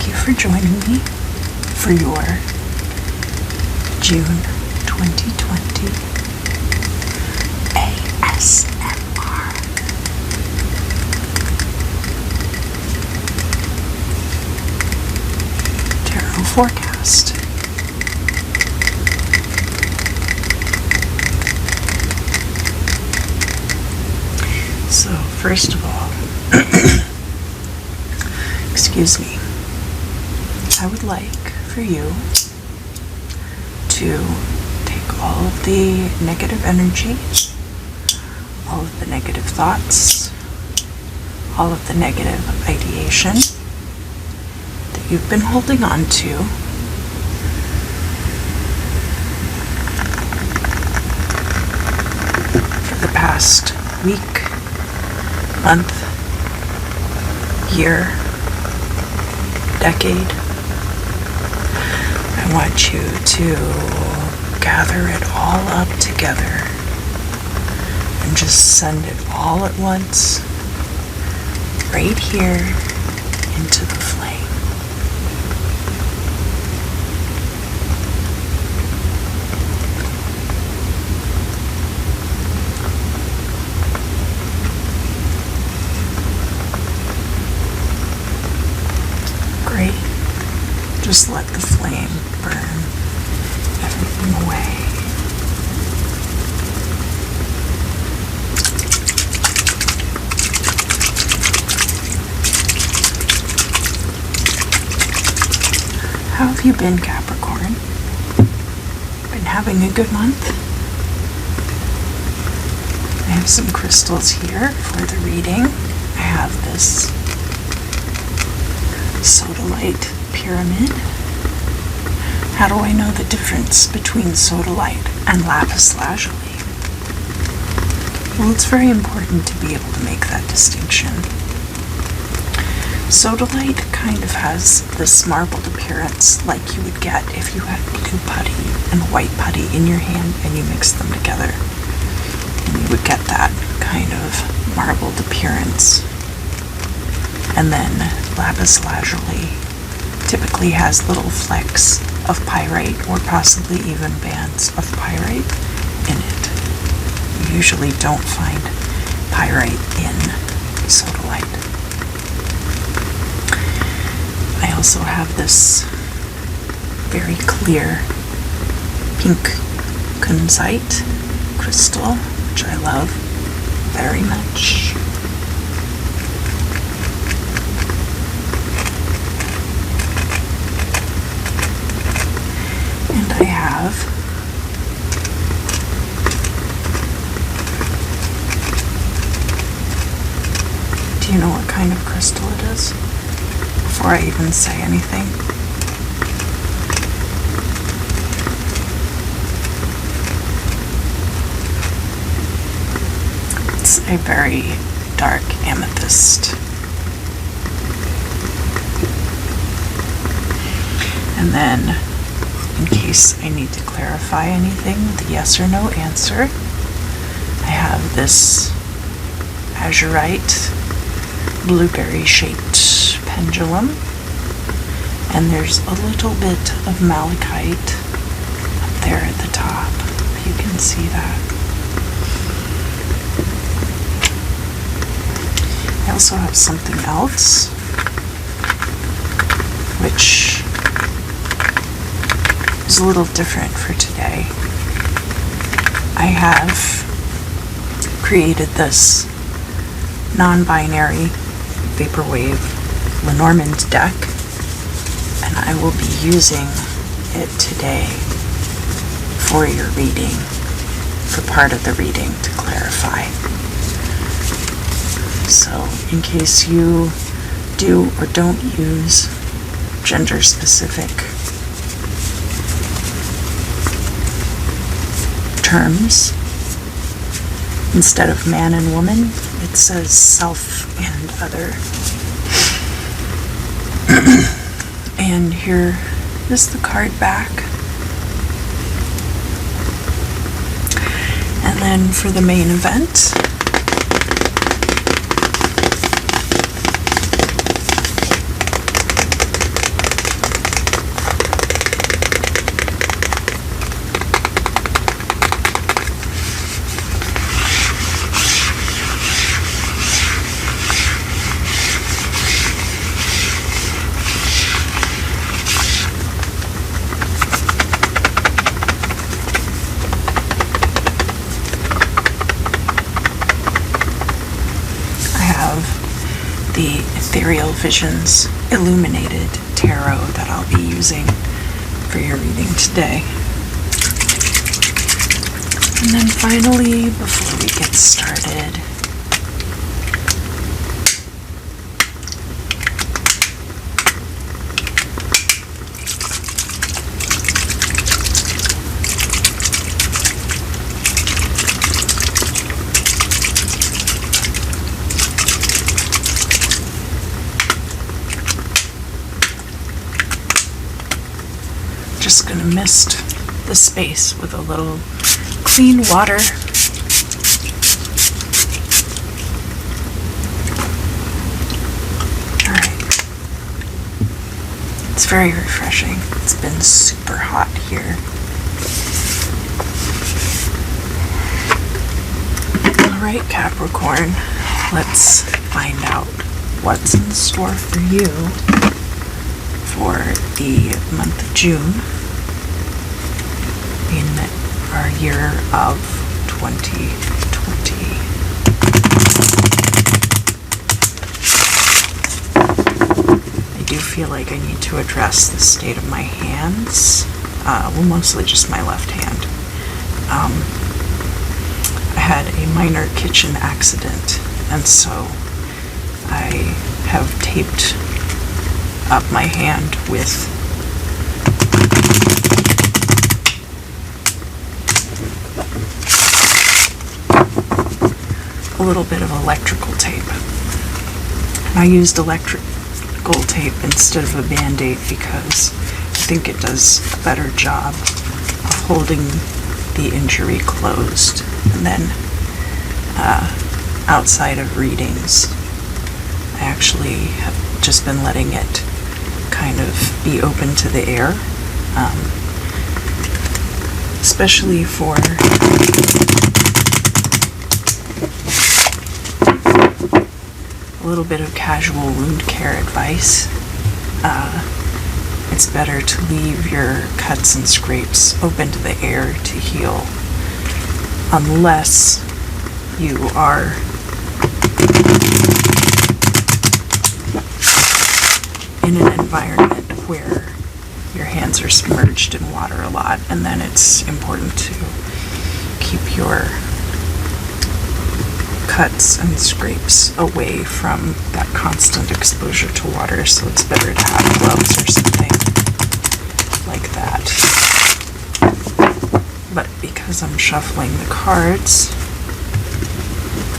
you for joining me for your June 2020 ASMR. Tarot forecast. So, first of all, excuse me, I would like for you to take all of the negative energy, all of the negative thoughts, all of the negative ideation that you've been holding on to, for the past week, month, year, decade. I want you to gather it all up together and just send it all at once right here into the flame. Great. Just let the flame burn everything away. How have you been, Capricorn? Been having a good month? I have some crystals here for the reading. I have this sodalite pyramid. How do I know the difference between sodalite and lapis lazuli? Well, it's very important to be able to make that distinction. Sodalite kind of has this marbled appearance like you would get if you had blue putty and white putty in your hand and you mix them together. And you would get that kind of marbled appearance. And then lapis lazuli typically has little flecks of pyrite or possibly even bands of pyrite in it. You usually don't find pyrite in sodalite. I also have this very clear pink kunzite crystal, which I love very much. And I have do you know what kind of crystal it is? Before I even say anything. It's a very dark amethyst. And then, in case I need to clarify anything with a yes or no answer, I have this azurite blueberry shaped pendulum, and there's a little bit of malachite up there at the top. You can see that. I also have something else which is a little different for today. I have created this non-binary vaporwave Lenormand deck, and I will be using it today for your reading, for part of the reading, to clarify. So in case you do or don't use gender-specific terms, instead of man and woman, it says self and other. And here is the card back. And then for the main event, Ethereal Visions Illuminated Tarot that I'll be using for your reading today. And then finally, before we get started, just gonna mist the space with a little clean water. Alright. It's very refreshing. It's been super hot here. Alright, Capricorn, let's find out what's in store for you for the month of June in our year of 2020. I do feel like I need to address the state of my hands. Well, mostly just my left hand. I had a minor kitchen accident, and so I have taped up my hand with a little bit of electrical tape. I used electrical tape instead of a band-aid because I think it does a better job of holding the injury closed. And then outside of readings, I actually have just been letting it kind of be open to the air, especially for a little bit of casual wound care advice. It's better to leave your cuts and scrapes open to the air to heal, unless you are in an environment where your hands are submerged in water a lot, and then it's important to keep your cuts and scrapes away from that constant exposure to water, so it's better to have gloves or something like that. But because I'm shuffling the cards,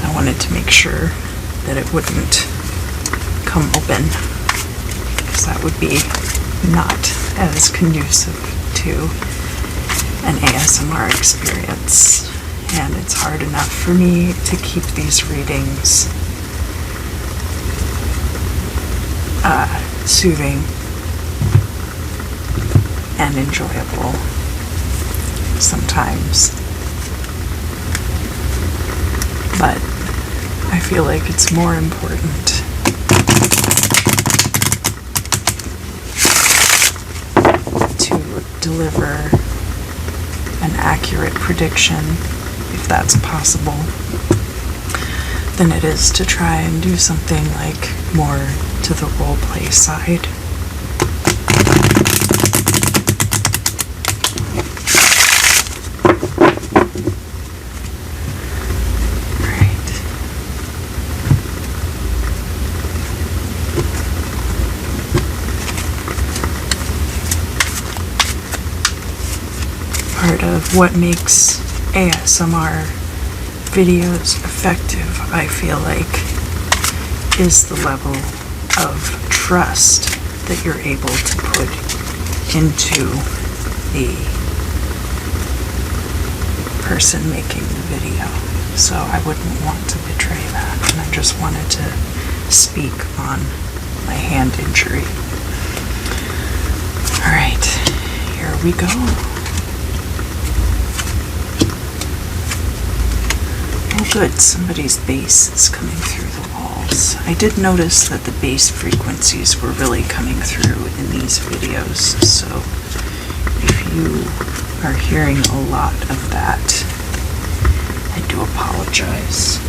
I wanted to make sure that it wouldn't come open, because that would be not as conducive to an ASMR experience. And it's hard enough for me to keep these readings soothing and enjoyable sometimes. But I feel like it's more important to deliver an accurate prediction, if that's possible, than it is to try and do something like more to the role play side. Right. Part of what makes ASMR videos effective, I feel like, is the level of trust that you're able to put into the person making the video. So I wouldn't want to betray that, and I just wanted to speak on my hand injury. Alright, here we go. Oh good, somebody's bass is coming through the walls. I did notice that the bass frequencies were really coming through in these videos, so if you are hearing a lot of that, I do apologize.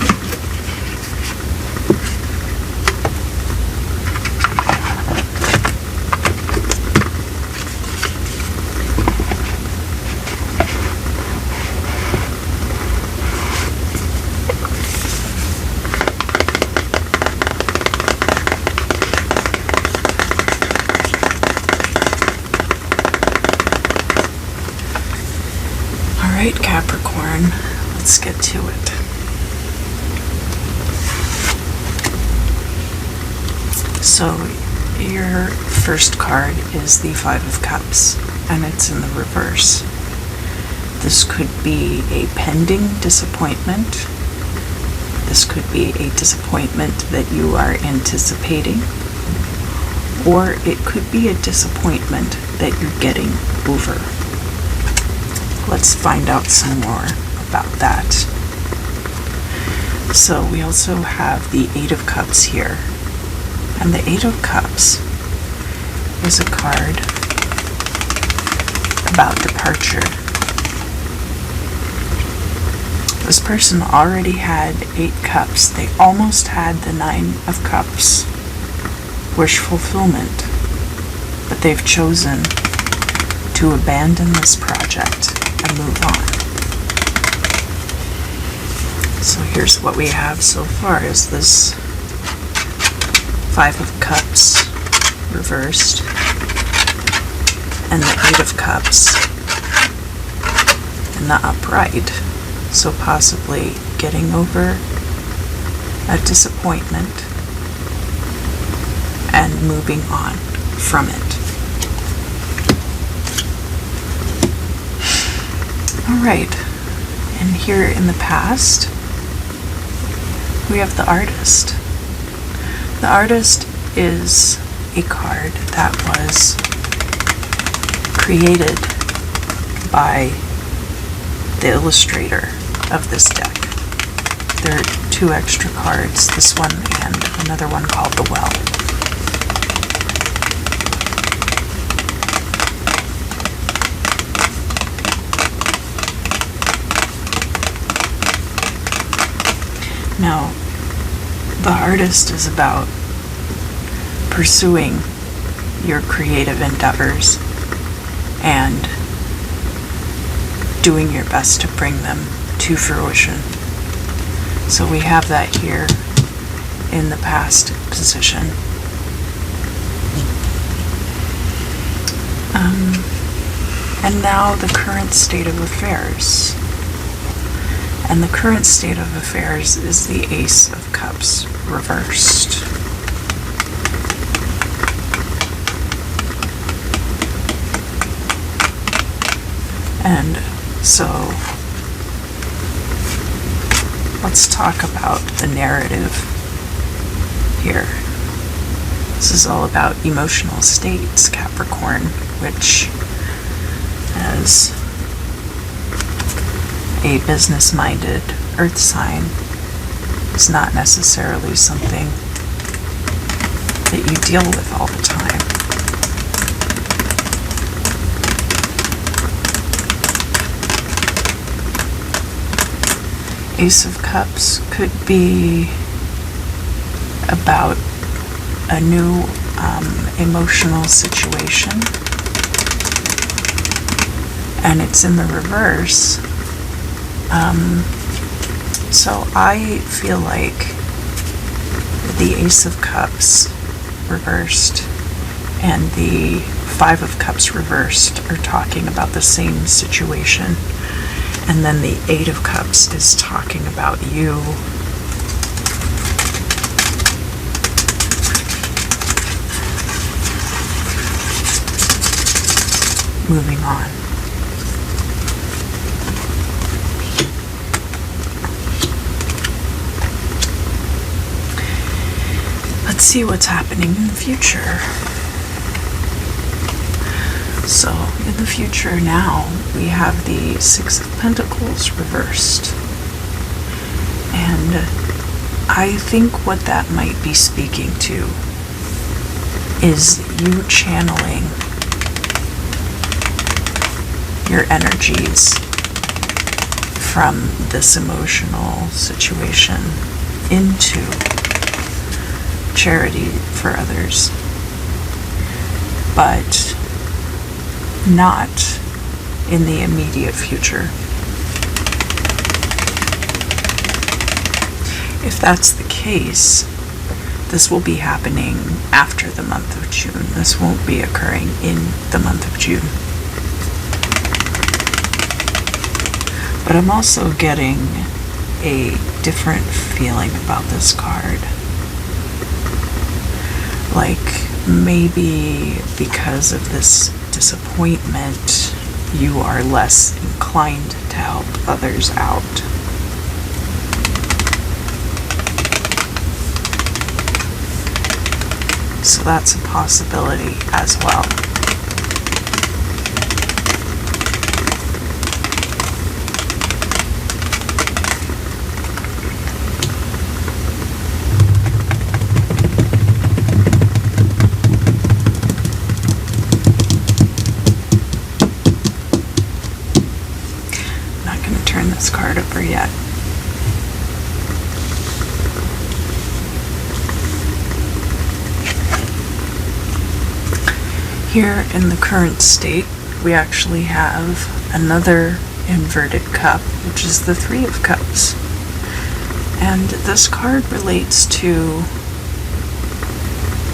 Alright, Capricorn, let's get to it. So, your first card is the Five of Cups, and it's in the reverse. This could be a pending disappointment. This could be a disappointment that you are anticipating. Or it could be a disappointment that you're getting over. Let's find out some more about that. So we also have the Eight of Cups here. And the Eight of Cups is a card about departure. This person already had 8 cups. They almost had the 9 of Cups. Wish fulfillment. But they've chosen to abandon this project and move on. So here's what we have so far is this Five of Cups reversed and the Eight of Cups in the upright. So possibly getting over a disappointment and moving on from it. Alright, and here in the past, we have the Artist. The Artist is a card that was created by the illustrator of this deck. There are 2 extra cards, this one and another one called The Well. Now, the Artist is about pursuing your creative endeavors and doing your best to bring them to fruition. So we have that here in the past position. And now the current state of affairs. And the current state of affairs is the Ace of Cups reversed. And so, let's talk about the narrative here. This is all about emotional states, Capricorn, which, as a business-minded earth sign, is not necessarily something that you deal with all the time. Ace of Cups could be about a new emotional situation, and it's in the reverse. So I feel like the Ace of Cups reversed and the Five of Cups reversed are talking about the same situation. And then the Eight of Cups is talking about you moving on. Let's see what's happening in the future. So, in the future now, we have the Six of Pentacles reversed. And I think what that might be speaking to is you channeling your energies from this emotional situation into charity for others, but not in the immediate future. If that's the case, this will be happening after the month of June. This won't be occurring in the month of June. But I'm also getting a different feeling about this card. Like, maybe because of this disappointment, you are less inclined to help others out. So that's a possibility as well. This card over yet. Here in the current state, we actually have another inverted cup, which is the Three of Cups. And this card relates to,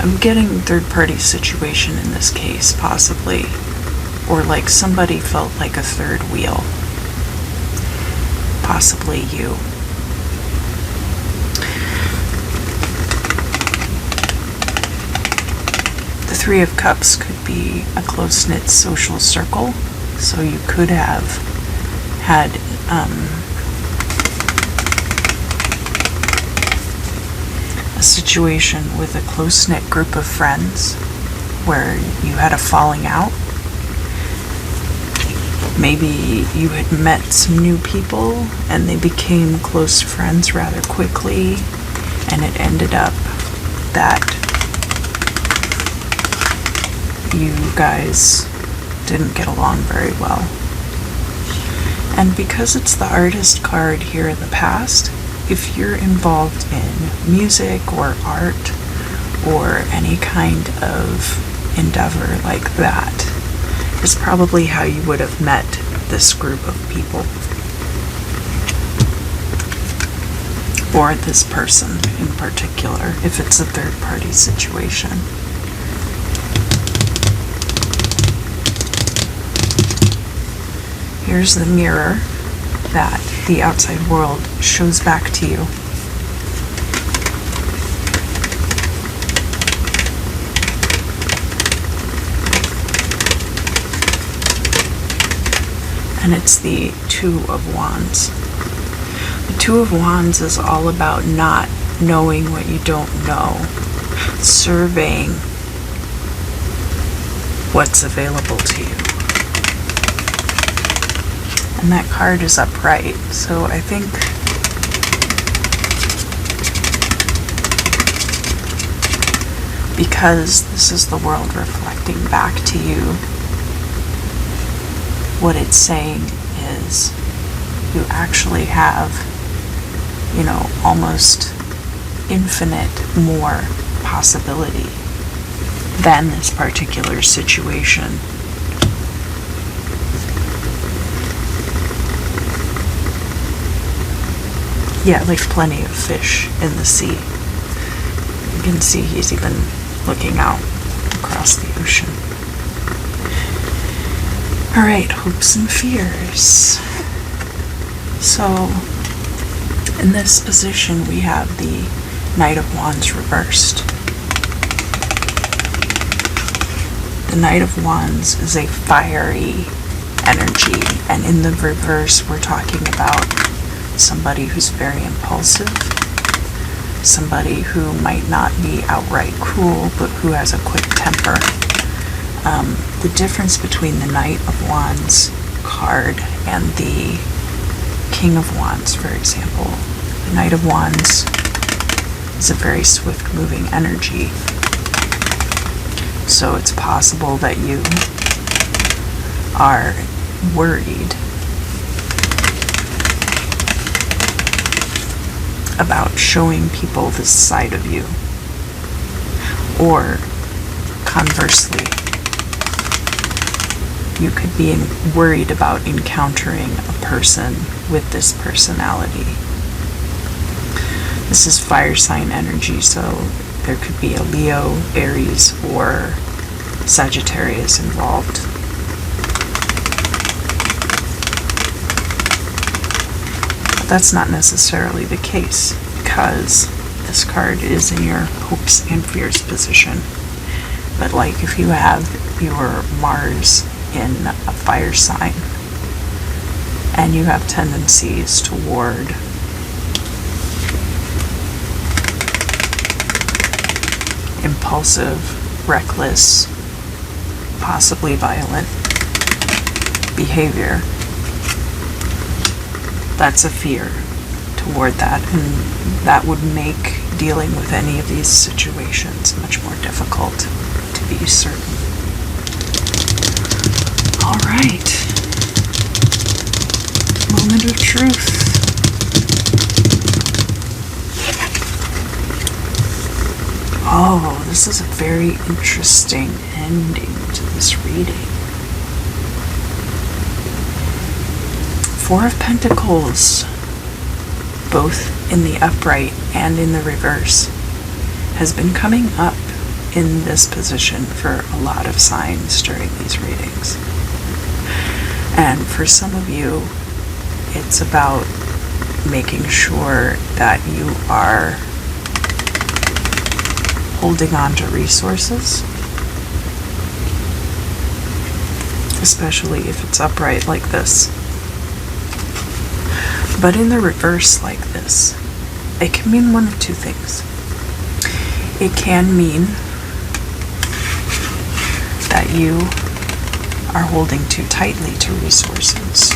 I'm getting third-party situation in this case, possibly, or like somebody felt like a third wheel. Possibly you. The Three of Cups could be a close-knit social circle, so you could have had a situation with a close-knit group of friends where you had a falling out. Maybe you had met some new people and they became close friends rather quickly, and it ended up that you guys didn't get along very well. And because it's the Artist card here in the past, if you're involved in music or art or any kind of endeavor like that, is probably how you would have met this group of people. Or this person in particular, if it's a third-party situation. Here's the mirror that the outside world shows back to you. And it's the Two of Wands. The Two of Wands is all about not knowing what you don't know, surveying what's available to you. And that card is upright, so I think because this is the world reflecting back to you, what it's saying is you actually have, almost infinite more possibility than this particular situation. Yeah, there's plenty of fish in the sea. You can see he's even looking out across the ocean. Alright, hopes and fears. So, in this position we have the Knight of Wands reversed. The Knight of Wands is a fiery energy, and in the reverse we're talking about somebody who's very impulsive, somebody who might not be outright cruel, but who has a quick temper. The difference between the Knight of Wands card and the King of Wands, for example. The Knight of Wands is a very swift-moving energy. So it's possible that you are worried about showing people this side of you. Or conversely, you could be worried about encountering a person with this personality. This is fire sign energy, so there could be a Leo, Aries, or Sagittarius involved. that's not necessarily the case, because this card is in your hopes and fears position. But like if you have your Mars in a fire sign and you have tendencies toward impulsive, reckless, possibly violent behavior, that's a fear toward that, and that would make dealing with any of these situations much more difficult, to be certain. All right. Moment of truth. Oh, this is a very interesting ending to this reading. Four of Pentacles, both in the upright and in the reverse, has been coming up in this position for a lot of signs during these readings. And for some of you, it's about making sure that you are holding on to resources, especially if it's upright like this. But in the reverse like this, it can mean one of two things. It can mean that you are holding too tightly to resources.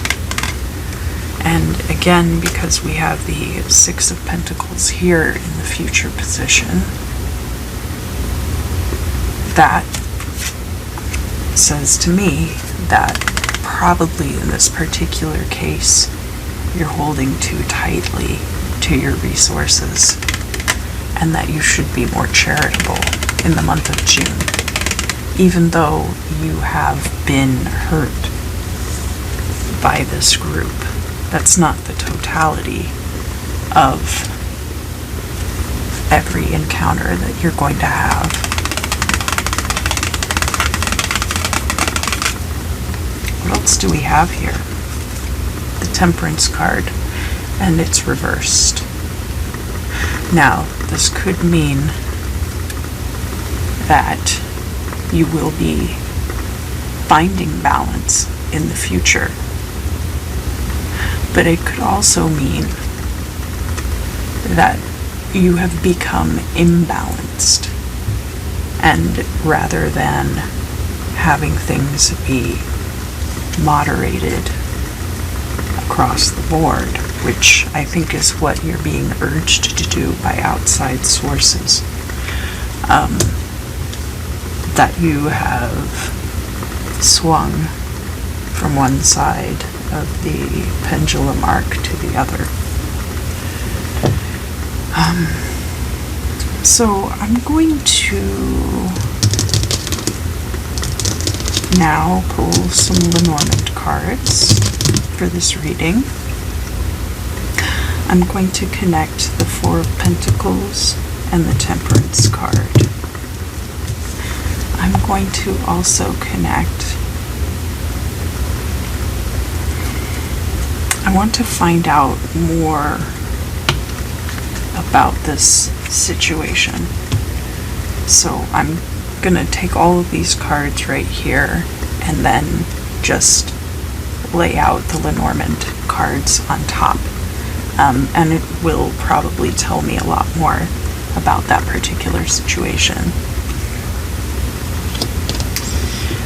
And again, because we have the Six of Pentacles here in the future position, that says to me that probably in this particular case, you're holding too tightly to your resources, and that you should be more charitable in the month of June, even though you have been hurt by this group. That's not the totality of every encounter that you're going to have. What else do we have here? The Temperance card, and it's reversed. Now, this could mean that you will be finding balance in the future. But it could also mean that you have become imbalanced, and rather than having things be moderated across the board, which I think is what you're being urged to do by outside sources, that you have swung from one side of the pendulum arc to the other. So I'm going to now pull some Lenormand cards for this reading. I'm going to connect the Four of Pentacles and the Temperance card. I'm going to also connect. I want to find out more about this situation. So I'm going to take all of these cards right here and then just lay out the Lenormand cards on top. And it will probably tell me a lot more about that particular situation.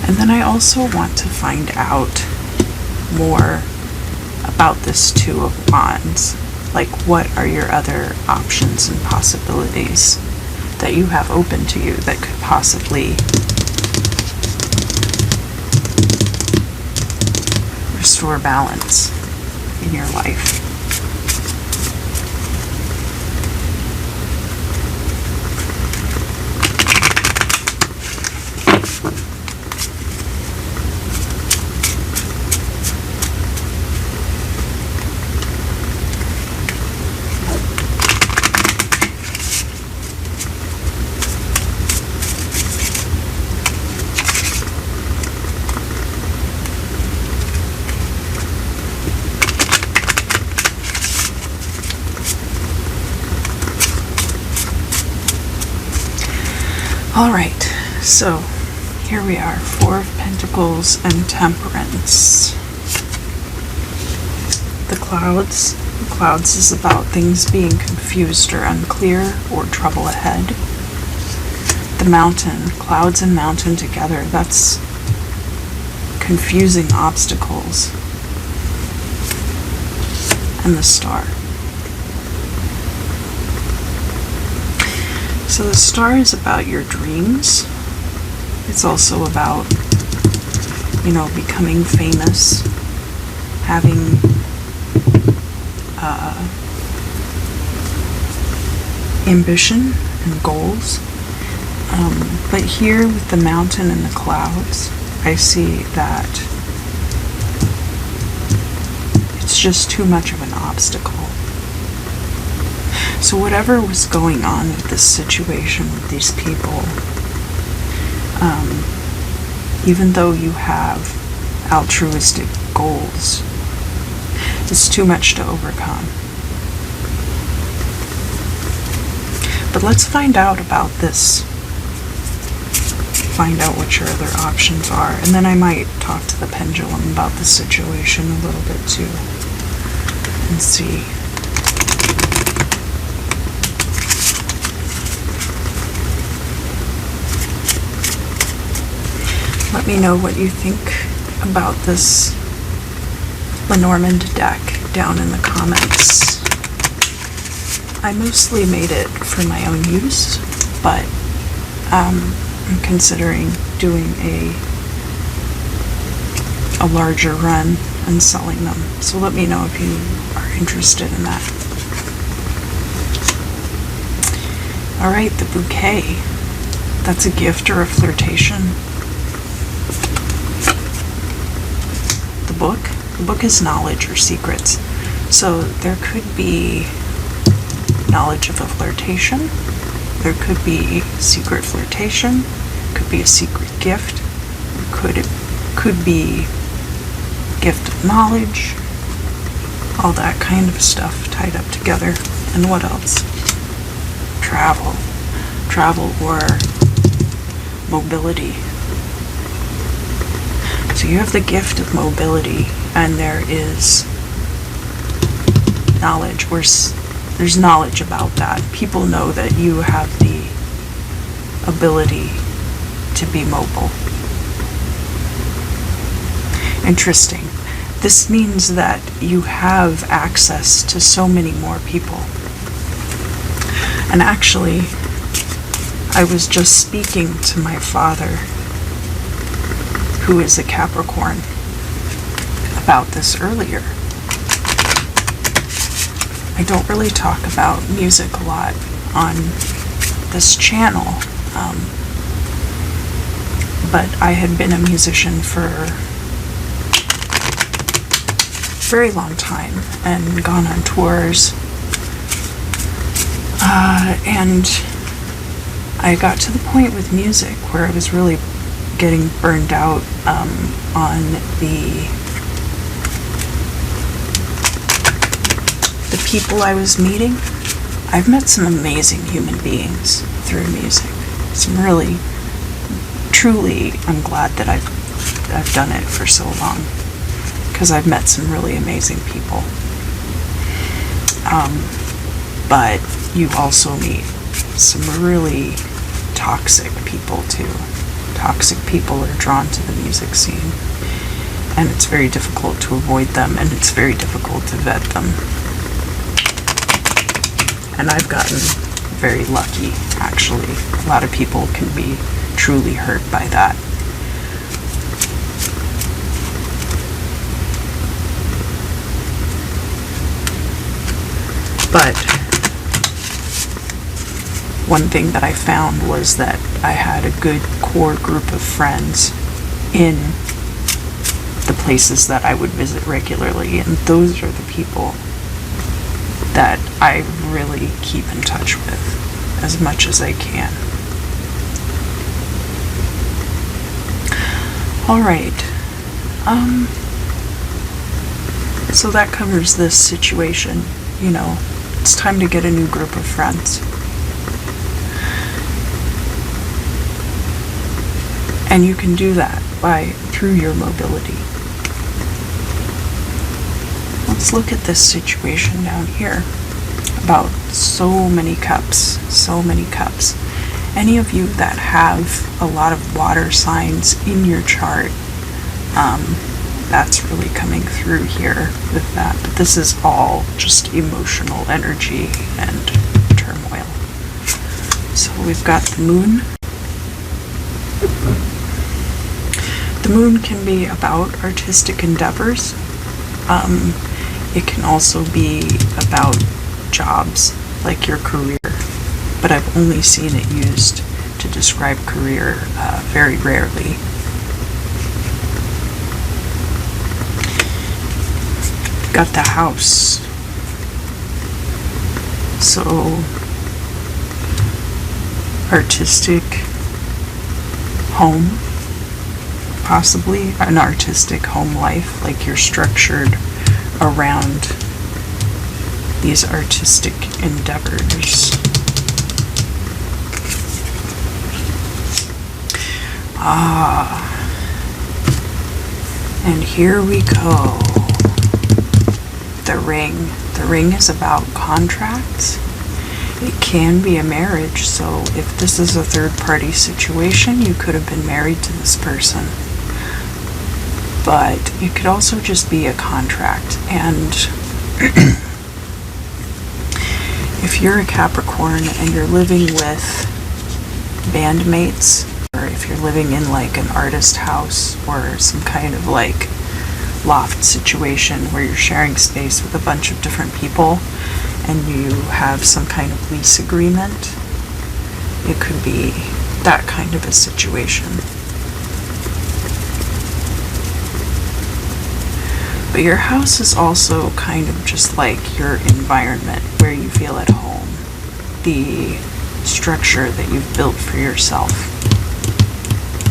And then I also want to find out more about this Two of Wands. Like, what are your other options and possibilities that you have open to you that could possibly restore balance in your life? All right, so here we are, Four of Pentacles and Temperance. The clouds. The clouds is about things being confused or unclear or trouble ahead. The mountain, clouds and mountain together, that's confusing obstacles. And the star. So the star is about your dreams. It's also about, becoming famous, having ambition and goals. But here with the mountain and the clouds, I see that it's just too much of an obstacle. So whatever was going on with this situation with these people, even though you have altruistic goals, it's too much to overcome. But let's find out about this. Find out what your other options are. And then I might talk to the pendulum about the situation a little bit too. And see. Let me know what you think about this Lenormand deck down in the comments. I mostly made it for my own use, but I'm considering doing a larger run and selling them. So let me know if you are interested in that. Alright, the bouquet. That's a gift or a flirtation. The book is knowledge or secrets. So there could be knowledge of a flirtation. There could be secret flirtation. Could be a secret gift. Could be gift of knowledge. All that kind of stuff tied up together. And what else? Travel. Travel or mobility. So you have the gift of mobility, and there is knowledge, or there's knowledge about that. People know that you have the ability to be mobile. Interesting. This means that you have access to so many more people. And actually, I was just speaking to my father, who is a Capricorn, about this earlier. I don't really talk about music a lot on this channel, but I had been a musician for a very long time and gone on tours, and I got to the point with music where I was really getting burned out on the people I was meeting. I've met some amazing human beings through music. Some really, truly, I'm glad that I've done it for so long, because I've met some really amazing people. But you also meet some really toxic people too. Toxic people are drawn to the music scene, and it's very difficult to avoid them, and it's very difficult to vet them. And I've gotten very lucky, actually. A lot of people can be truly hurt by that. But one thing that I found was that I had a good core group of friends in the places that I would visit regularly, and those are the people that I really keep in touch with as much as I can. Alright, so that covers this situation. You know, it's time to get a new group of friends. And you can do that through your mobility. Let's look at this situation down here about so many cups, so many cups. Any of you that have a lot of water signs in your chart, that's really coming through here with that. But this is all just emotional energy and turmoil. So we've got the moon. The moon can be about artistic endeavors. It can also be about jobs, like your career. But I've only seen it used to describe career very rarely. Got the house. So, artistic home, possibly an artistic home life, like you're structured around these artistic endeavors. And here we go. The ring. The ring is about contracts. It can be a marriage, so if this is a third-party situation, you could have been married to this person. But it could also just be a contract. And if you're a Capricorn and you're living with bandmates, or if you're living in like an artist house or some kind of like loft situation where you're sharing space with a bunch of different people and you have some kind of lease agreement, it could be that kind of a situation. But your house is also kind of just like your environment where you feel at home, the structure that you've built for yourself.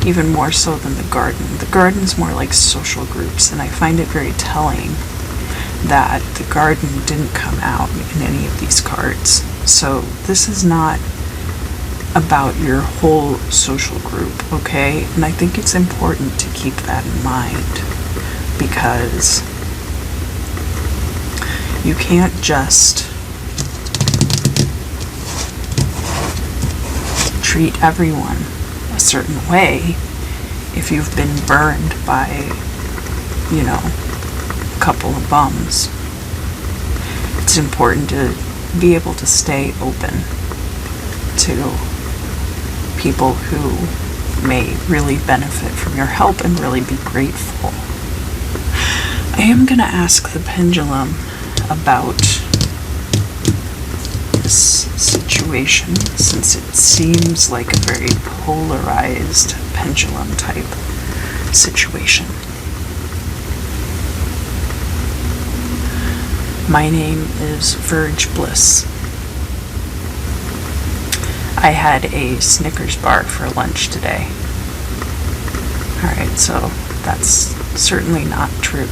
Even more so than the garden. The garden's more like social groups, and I find it very telling that the garden didn't come out in any of these cards. So this is not about your whole social group, okay? And I think it's important to keep that in mind, because you can't just treat everyone a certain way if you've been burned by, you know, a couple of bums. It's important to be able to stay open to people who may really benefit from your help and really be grateful. I am going to ask the pendulum about this situation, since it seems like a very polarized pendulum type situation. My name is Verge Bliss. I had a Snickers bar for lunch today. Alright, so that's certainly not true.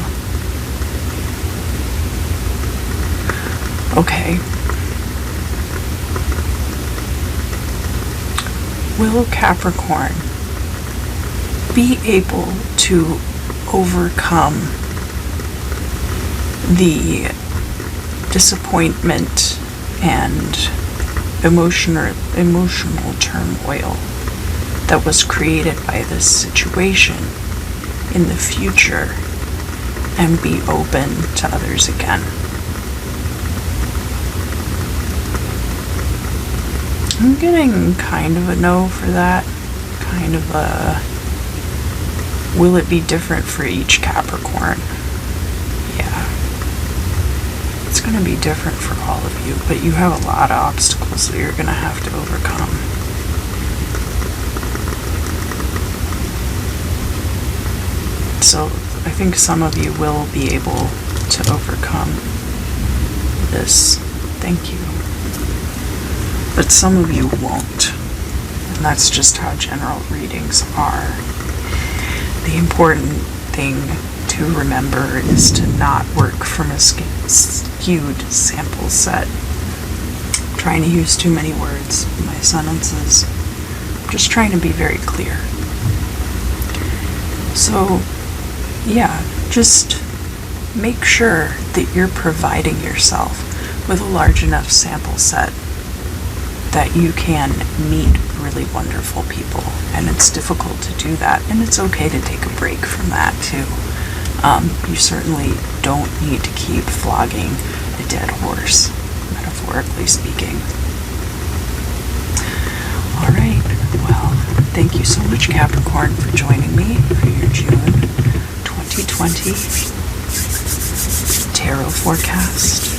Okay. Will Capricorn be able to overcome the disappointment and emotional turmoil that was created by this situation in the future and be open to others again? I'm getting kind of a no for that. Kind of a, will it be different for each Capricorn? Yeah. It's going to be different for all of you, but you have a lot of obstacles that you're going to have to overcome. So I think some of you will be able to overcome this. Thank you. But some of you won't. And that's just how general readings are. The important thing to remember is to not work from a skewed sample set. I'm trying to use too many words in my sentences. I'm just trying to be very clear. So, yeah, just make sure that you're providing yourself with a large enough sample set that you can meet really wonderful people. And it's difficult to do that, and it's okay to take a break from that too. You certainly don't need to keep flogging a dead horse, metaphorically speaking. Alright, well, thank you so much, Capricorn, for joining me for your June 2020 tarot forecast.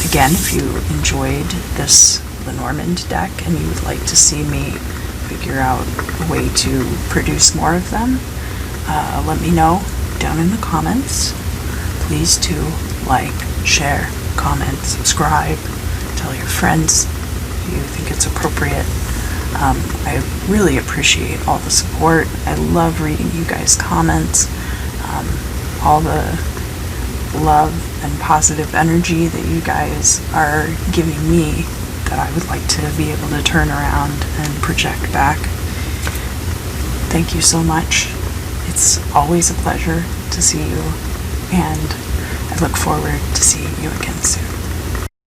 Again, if you enjoyed this Lenormand deck and you would like to see me figure out a way to produce more of them, let me know down in the comments. Please do like, share, comment, subscribe, tell your friends if you think it's appropriate. I really appreciate all the support. I love reading you guys' comments, all the love and positive energy that you guys are giving me that I would like to be able to turn around and project back. Thank you so much. It's always a pleasure to see you, and I look forward to seeing you again soon.